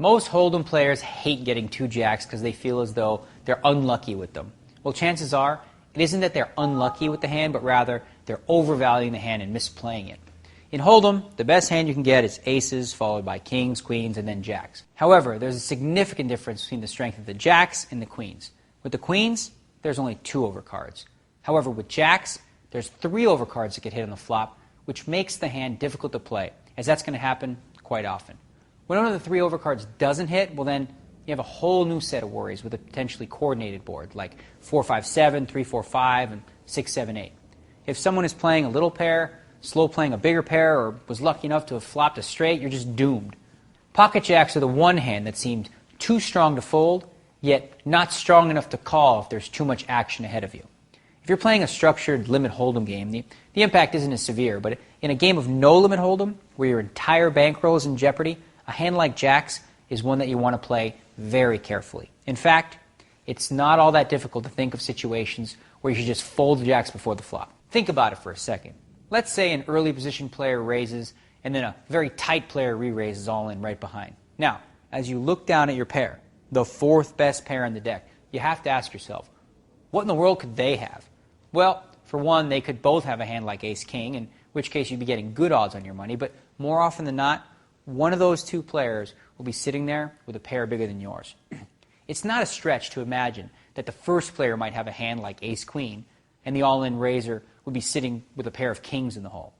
Most Hold'em players hate getting two jacks because they feel as though they're unlucky with them. Well, chances are, it isn't that they're unlucky with the hand, but rather they're overvaluing the hand and misplaying it. In Hold'em, the best hand you can get is aces, followed by kings, queens, and then jacks. However, there's a significant difference between the strength of the jacks and the queens. With the queens, there's only 2 overcards. However, with jacks, there's 3 overcards that get hit on the flop, which makes the hand difficult to play, as that's going to happen quite often. When one of the 3 overcards doesn't hit, well then, you have a whole new set of worries with a potentially coordinated board, like 4-5-7, 3-4-5, and 6-7-8. If someone is playing a little pair, slow playing a bigger pair, or was lucky enough to have flopped a straight, you're just doomed. Pocket jacks are the one hand that seemed too strong to fold, yet not strong enough to call if there's too much action ahead of you. If you're playing a structured limit Hold'em game, the impact isn't as severe, but in a game of no limit Hold'em, where your entire bankroll is in jeopardy, a hand like jacks is one that you want to play very carefully. In fact, it's not all that difficult to think of situations where you should just fold the jacks before the flop. Think about it for a second. Let's say an early position player raises, and then a very tight player re-raises all in right behind. Now, as you look down at your pair, the 4th best pair in the deck, you have to ask yourself, what in the world could they have? Well, for one, they could both have a hand like ace-king, in which case you'd be getting good odds on your money, but more often than not, one of those 2 players will be sitting there with a pair bigger than yours. It's not a stretch to imagine that the first player might have a hand like ace-queen, and the all-in raiser would be sitting with a pair of kings in the hole.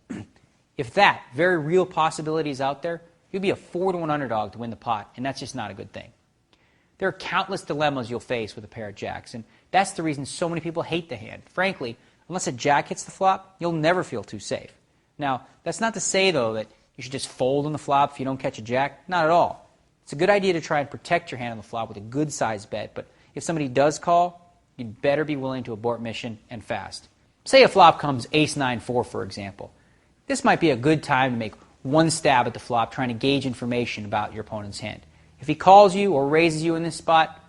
If that very real possibility is out there, you'll be a 4-to-1 underdog to win the pot, and that's just not a good thing. There are countless dilemmas you'll face with a pair of jacks, and that's the reason so many people hate the hand. Frankly, unless a jack hits the flop, you'll never feel too safe. Now, that's not to say, though, that you should just fold on the flop if you don't catch a jack. Not at all. It's a good idea to try and protect your hand on the flop with a good-sized bet, but if somebody does call, you'd better be willing to abort mission and fast. Say a flop comes ace-9-4, for example. This might be a good time to make one stab at the flop, trying to gauge information about your opponent's hand. If he calls you or raises you in this spot,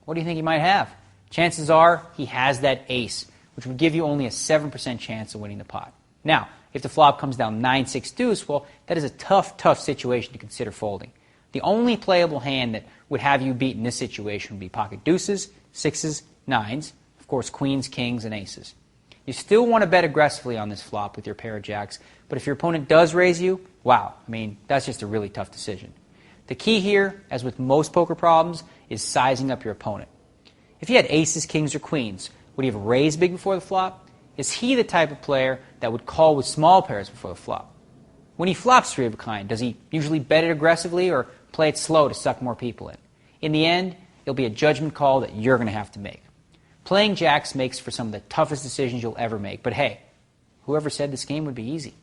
what do you think he might have? Chances are he has that ace, which would give you only a 7% chance of winning the pot. Now, if the flop comes down 9-6 deuce, well, that is a tough situation to consider folding. The only playable hand that would have you beat in this situation would be pocket deuces, sixes, nines, of course queens, kings, and aces. You still want to bet aggressively on this flop with your pair of jacks, but if your opponent does raise you, wow, that's just a really tough decision. The key here, as with most poker problems, is sizing up your opponent. If you had aces, kings, or queens, would he have raised big before the flop? Is he the type of player that would call with small pairs before the flop? When he flops 3 of a kind, does he usually bet it aggressively or play it slow to suck more people in? In the end, it'll be a judgment call that you're going to have to make. Playing jacks makes for some of the toughest decisions you'll ever make, but hey, whoever said this game would be easy?